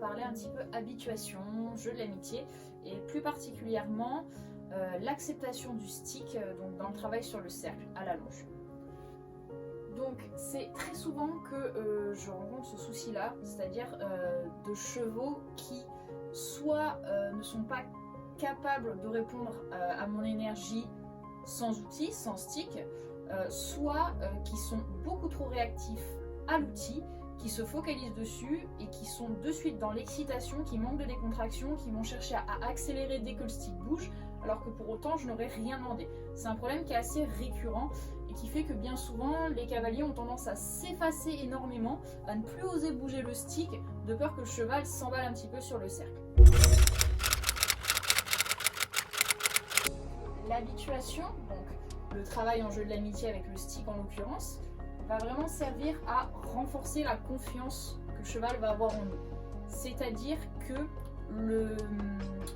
parler un petit peu habituation, jeu de l'amitié et plus particulièrement l'acceptation du stick donc dans le travail sur le cercle à la longe. Donc c'est très souvent que je rencontre ce souci-là, c'est-à-dire de chevaux qui soit ne sont pas capables de répondre à mon énergie sans outil, sans stick, soit qui sont beaucoup trop réactifs à l'outil, qui se focalisent dessus et qui sont de suite dans l'excitation, qui manquent de décontraction, qui vont chercher à accélérer dès que le stick bouge, alors que pour autant je n'aurais rien demandé. C'est un problème qui est assez récurrent et qui fait que bien souvent les cavaliers ont tendance à s'effacer énormément, à ne plus oser bouger le stick, de peur que le cheval s'emballe un petit peu sur le cercle. L'habituation, donc le travail en jeu de l'amitié avec le stick en l'occurrence, va vraiment servir à renforcer la confiance que le cheval va avoir en nous. C'est-à-dire que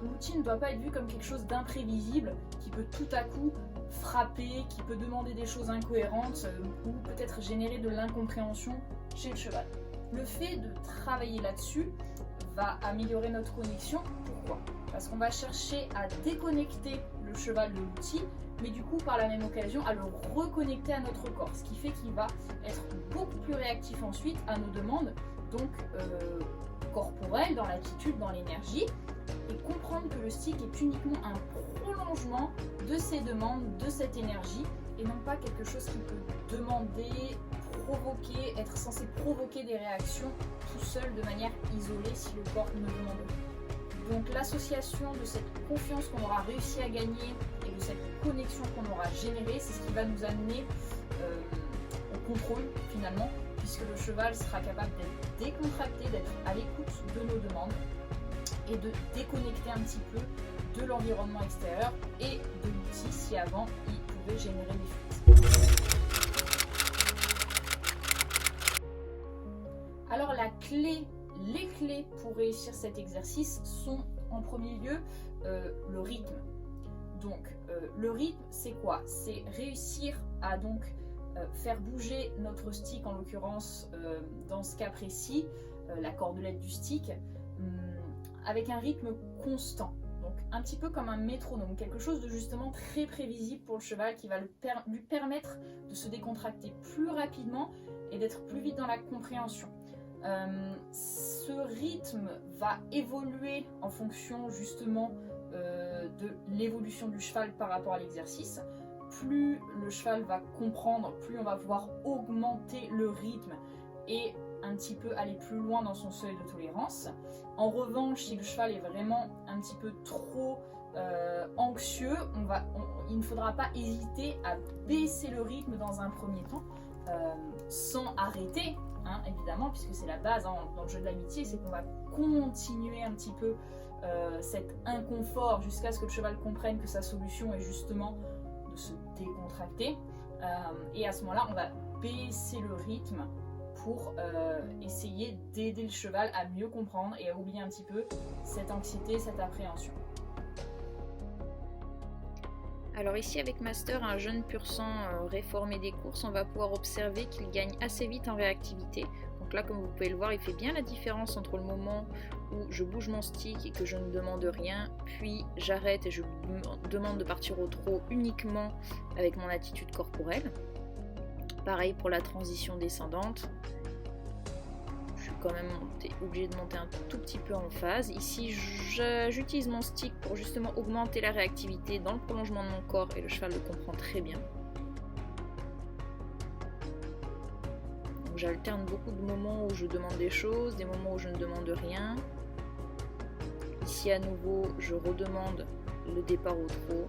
l'outil ne doit pas être vu comme quelque chose d'imprévisible qui peut tout à coup frapper, qui peut demander des choses incohérentes ou peut-être générer de l'incompréhension chez le cheval. Le fait de travailler là-dessus va améliorer notre connexion. Pourquoi ? Parce qu'on va chercher à déconnecter le cheval de l'outil, mais du coup par la même occasion à le reconnecter à notre corps, ce qui fait qu'il va être beaucoup plus réactif ensuite à nos demandes, donc corporelles, dans l'attitude, dans l'énergie, et comprendre que le stick est uniquement un prolongement de ces demandes, de cette énergie, et non pas quelque chose qui peut demander, provoquer, être censé provoquer des réactions tout seul de manière isolée si le corps ne demande pas. Donc l'association de cette confiance qu'on aura réussi à gagner et de cette connexion qu'on aura générée, c'est ce qui va nous amener au contrôle finalement, puisque le cheval sera capable d'être décontracté, d'être à l'écoute de nos demandes et de déconnecter un petit peu de l'environnement extérieur et de l'outil si avant il pouvait générer des fuites. Alors les clés pour réussir cet exercice sont en premier lieu le rythme. Donc le rythme c'est quoi ? C'est réussir à donc faire bouger notre stick, en l'occurrence dans ce cas précis, la cordelette du stick, avec un rythme constant. Donc un petit peu comme un métronome, quelque chose de justement très prévisible pour le cheval qui va lui permettre de se décontracter plus rapidement et d'être plus vite dans la compréhension. Ce rythme va évoluer en fonction justement de l'évolution du cheval par rapport à l'exercice. Plus le cheval va comprendre, plus on va pouvoir augmenter le rythme et un petit peu aller plus loin dans son seuil de tolérance. En revanche, si le cheval est vraiment un petit peu trop anxieux, il ne faudra pas hésiter à baisser le rythme dans un premier temps, sans arrêter, hein, évidemment, puisque c'est la base hein, dans le jeu de l'amitié, c'est qu'on va continuer un petit peu cet inconfort jusqu'à ce que le cheval comprenne que sa solution est justement de se décontracter. Et à ce moment-là, on va baisser le rythme pour essayer d'aider le cheval à mieux comprendre et à oublier un petit peu cette anxiété, cette appréhension. Alors ici avec Master, un jeune pur sang réformé des courses, on va pouvoir observer qu'il gagne assez vite en réactivité. Donc là comme vous pouvez le voir, il fait bien la différence entre le moment où je bouge mon stick et que je ne demande rien, puis j'arrête et je demande de partir au trot uniquement avec mon attitude corporelle. Pareil pour la transition descendante. Je suis quand même obligée de monter un tout petit peu en phase. Ici, j'utilise mon stick pour justement augmenter la réactivité dans le prolongement de mon corps et le cheval le comprend très bien. Donc j'alterne beaucoup de moments où je demande des choses, des moments où je ne demande rien. Ici à nouveau, je redemande le départ au trot.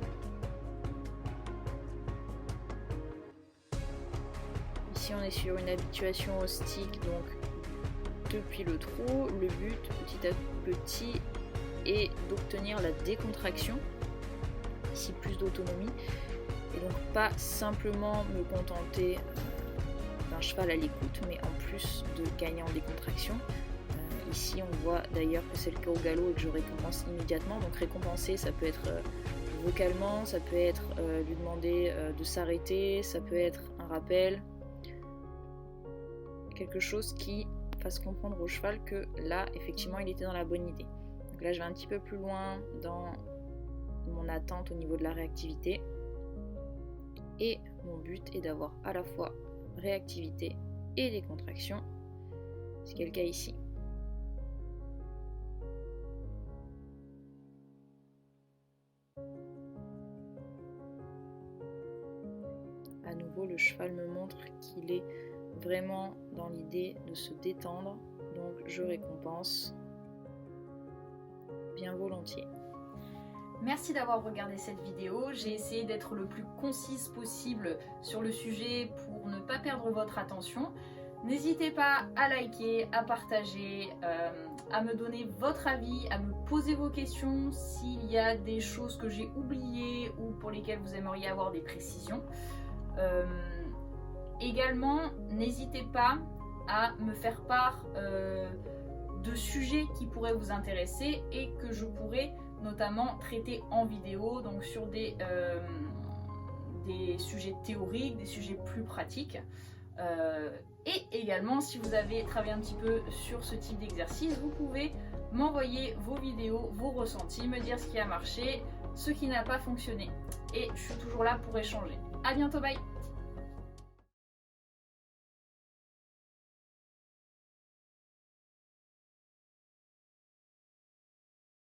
Ici on est sur une habituation au stick, donc depuis le trot, le but petit à petit est d'obtenir la décontraction, ici plus d'autonomie, et donc pas simplement me contenter d'un cheval à l'écoute, mais en plus de gagner en décontraction. Ici on voit d'ailleurs que c'est le cas au galop et que je récompense immédiatement, donc récompenser ça peut être vocalement, ça peut être lui demander de s'arrêter, ça peut être un rappel, quelque chose qui fasse comprendre au cheval que là, effectivement, il était dans la bonne idée. Donc là, je vais un petit peu plus loin dans mon attente au niveau de la réactivité. Et mon but est d'avoir à la fois réactivité et des contractions, ce qui est le cas ici. À nouveau, le cheval me montre qu'il est vraiment dans l'idée de se détendre, donc je récompense bien volontiers. Merci d'avoir regardé cette vidéo. J'ai essayé d'être le plus concise possible sur le sujet pour ne pas perdre votre attention. N'hésitez pas à liker, à partager, à me donner votre avis, à me poser vos questions s'il y a des choses que j'ai oubliées ou pour lesquelles vous aimeriez avoir des précisions. Également, n'hésitez pas à me faire part de sujets qui pourraient vous intéresser et que je pourrais notamment traiter en vidéo, donc sur des sujets théoriques, des sujets plus pratiques. Et également, si vous avez travaillé un petit peu sur ce type d'exercice, vous pouvez m'envoyer vos vidéos, vos ressentis, me dire ce qui a marché, ce qui n'a pas fonctionné. Et je suis toujours là pour échanger. À bientôt, bye!